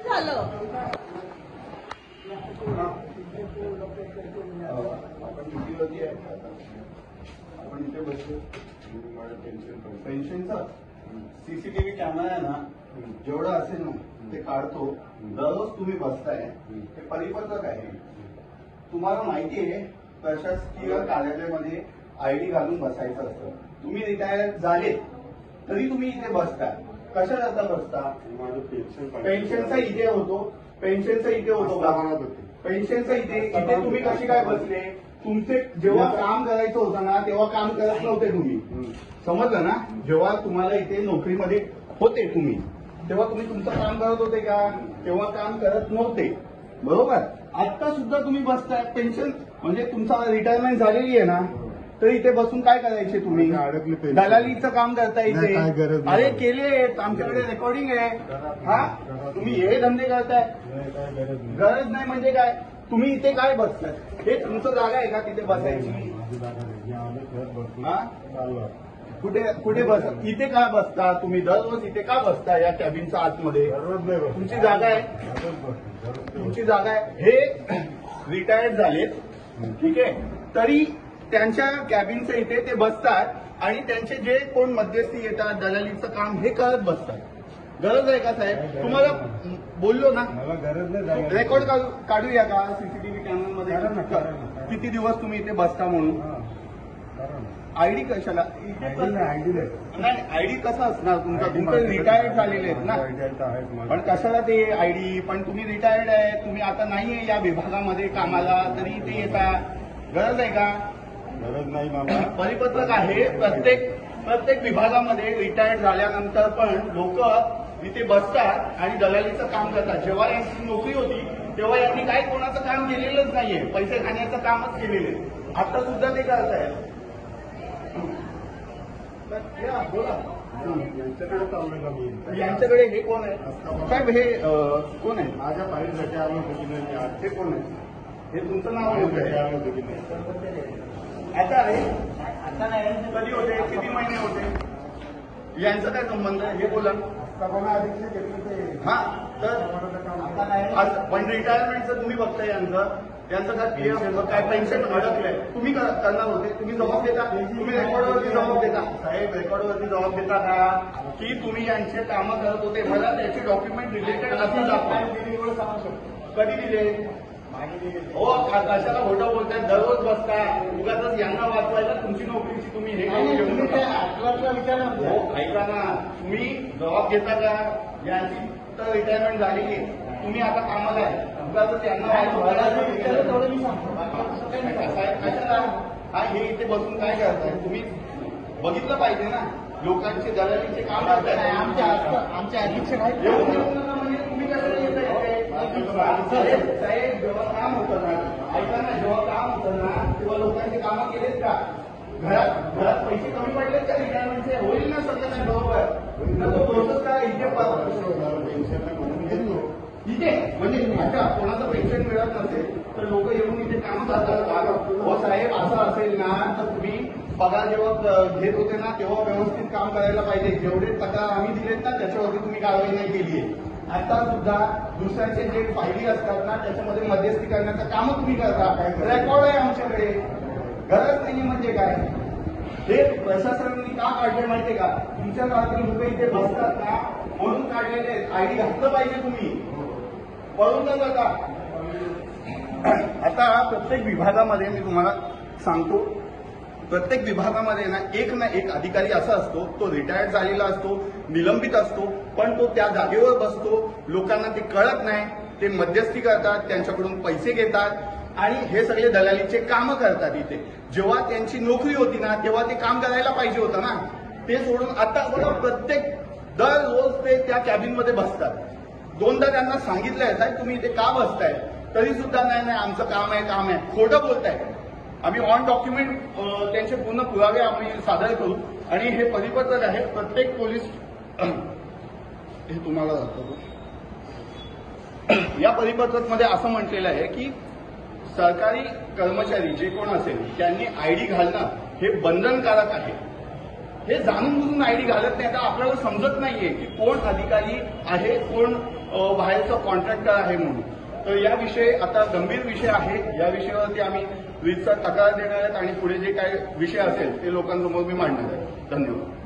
झालं? आपण कितीवरती आहे आपण इथे बसलो पेन्शनचा सीसीटीव्ही कॅमेरा आहे ना जेवढं असेल ना ते काढतो दररोज तुम्ही बसताय ते परिपत्रक आहे तुम्हाला माहिती आहे प्रशासकीय कार्यालयामध्ये आयडी घालून बसायचं असतं तुम्ही रिटायर झाले तरी तुम्ही इथे बसताय कशाकरता बसता पेन्शनचा इथे होतो पेन्शनचा इथे होतो पेन्शनचा इथे तुम्ही कशी काय बसले तुमचे जेव्हा काम करायचं होतं ना तेव्हा काम करत नव्हते तुम्ही समजलं ना जेव्हा तुम्हाला इथे नोकरीमध्ये होते तुम्ही तेव्हा तुम्ही तुमचं काम करत होते का तेव्हा काम करत नव्हते बरोबर आता सुद्धा तुम्ही बसताय पेन्शन म्हणजे तुमचा रिटायरमेंट झालेली आहे ना तर इथे बसून काय करायचे तुम्ही दलालीचं काम करता इथे अरे केले आमच्याकडे रेकॉर्डिंग आहे हा तुम्ही हे धंदे करताय गरज नाही म्हणजे काय तुम्ही इथे काय बसताय हे तुमचं जागा आहे का तिथे बसायची कुठे बस इथे का बसता तुम्ही दररोज इथे का बसता या कॅबिनच्या आतमध्ये तुमची जागा आहे तुमची जागा आहे हे रिटायर्ड झालेत ठीक आहे तरी त्यांच्या कॅबिनचं इथे ते बसतात आणि त्यांचे जे कोण मध्यस्थी येतात दलालीचं काम हे करत बसतात गरज आहे का साहेब तुम्हाला बोललो ना मला गरज नाही रेकॉर्ड काढूया का सीसीटीव्ही कॅमेरामध्ये किती दिवस तुम्ही इथे बसता म्हणून आयडी कशाला नाही आयडी कसा असणार तुमचा तुमचं रिटायर्ड झालेले आहेत ना पण कशाला ते आयडी पण तुम्ही रिटायर्ड आहे तुम्ही आता नाहीये या विभागामध्ये कामाला तरी ते येता गरज आहे का गरज नाही मामा परिपत्रक आहे प्रत्येक विभागामध्ये रिटायर्ड झाल्यानंतर पण लोक इथे बसतात आणि दलालीचं काम करतात जेव्हा यांची नोकरी होती तेव्हा यांनी काही कोणाचं काम केलेलंच नाहीये पैसे खाण्याचं कामच केलेले आता सुद्धा ते करतायत बोला यांच्याकडे चाललोय का मी यांच्याकडे हे कोण आहे साहेब हे कोण आहे माझ्या फाईलसाठी आलो होतो की नाही हे कोण आहे हे तुमचं नाव आहे आलो होतो की नाही आता आहे आता नाही कधी होते किती महिने होते यांचा काय संबंध आहे हे बोला हा तर पण रिटायरमेंटचं तुम्ही बघताय यांचं काय पीएफ काय पेन्शन अडकलंय तुम्ही करणार होते तुम्ही जबाब देता तुम्ही रेकॉर्डवरती जबाब देता साहेब रेकॉर्डवरती जबाब देता का की तुम्ही यांचे कामं करत होते मला त्याचे डॉक्युमेंट रिलेटेड असं दाखवा कधी दिले हो कशाला खोटं बोलताय दररोज बसताय उगाच यांना वाचवायला तुमची नोकरीची तुम्ही हे हो ऐका ना तुम्ही जबाब घेता का यांची तर रिटायरमेंट झालेली तुम्ही आता कामाला आहे उगाच यांना कशाला हा हे इथे बसून काय करताय तुम्ही बघितलं पाहिजे ना लोकांचे दलालीचे काम करताय आमच्या अध्यक्ष म्हणजे तुम्ही कशाला येताय साहेब जेव्हा काम होतं ना ऐका ना जेव्हा काम होतं ना तेव्हा लोकांचे कामं केलेत का घरात पैसे कमी पडलेत का रिटायरमेंटचे होईल ना सगळं नाही बरोबर प्रोसेस का इथे म्हणजे आता कोणाचं पेन्शन मिळत नसेल तर लोक येऊन इथे काम करतात हो साहेब असं असेल ना तर तुम्ही पगार जेव्हा घेत होते ना तेव्हा व्यवस्थित काम करायला पाहिजे जेवढे तक्रार आम्ही दिलेत ना त्याच्यावरती तुम्ही कारवाई नाही केली आहे आता सुद्धा दुसऱ्याचे जे फायली असतात ना त्याच्यामध्ये मध्यस्थी करण्याचं काम तुम्ही करता रेकॉर्ड आहे आमच्याकडे गरज नाही म्हणजे काय हे प्रशासनाने का काढले माहितीये का तुमच्या गावातील लोक इथे बसतात ना म्हणून काढलेले आयडी घातलं पाहिजे तुम्ही पळून न जाता आता प्रत्येक विभागामध्ये मी तुम्हाला सांगतो प्रत्येक विभागामध्ये ना एक अधिकारी असा असतो तो रिटायर्ड झालेला असतो निलंबित असतो पण तो त्या जागेवर बसतो लोकांना ते कळत नाही ते मध्यस्थी करतात त्यांच्याकडून पैसे घेतात आणि हे सगळे दलालीचे कामं करतात इथे जेव्हा त्यांची नोकरी होती ना तेव्हा ते काम करायला पाहिजे होतं ना ते सोडून आता बघा प्रत्येक दररोज ते त्या कॅबिनमध्ये बसतात दोनदा त्यांना सांगितलंय साहेब तुम्ही इथे का बसताय तरी सुद्धा नाही आमचं काम आहे खोटं बोलताय आम्ही ऑन डॉक्युमेंट त्यांचे पूर्ण पुरावे आम्ही सादर करू आणि हे परिपत्रक आहे प्रत्येक पोलीस हे तुम्हाला दाखवतो या परिपत्रकमध्ये असं म्हटलेलं आहे की सरकारी कर्मचारी जे कोण असेल त्यांनी आयडी घालणं हे बंधनकारक आहे हे जाणून बुजून आयडी घालत नाही तर आपल्याला समजत नाहीये की कोण अधिकारी आहे कोण बाहेरचा कॉन्ट्रॅक्टर आहे म्हणून. तर या विषयी आता गंभीर विषय आहे. या विषयावरती आम्ही वीजचा तक्रार देणार आहेत आणि पुढे जे काही विषय असेल ते लोकांसमोर मी मांडणार आहे. धन्यवाद.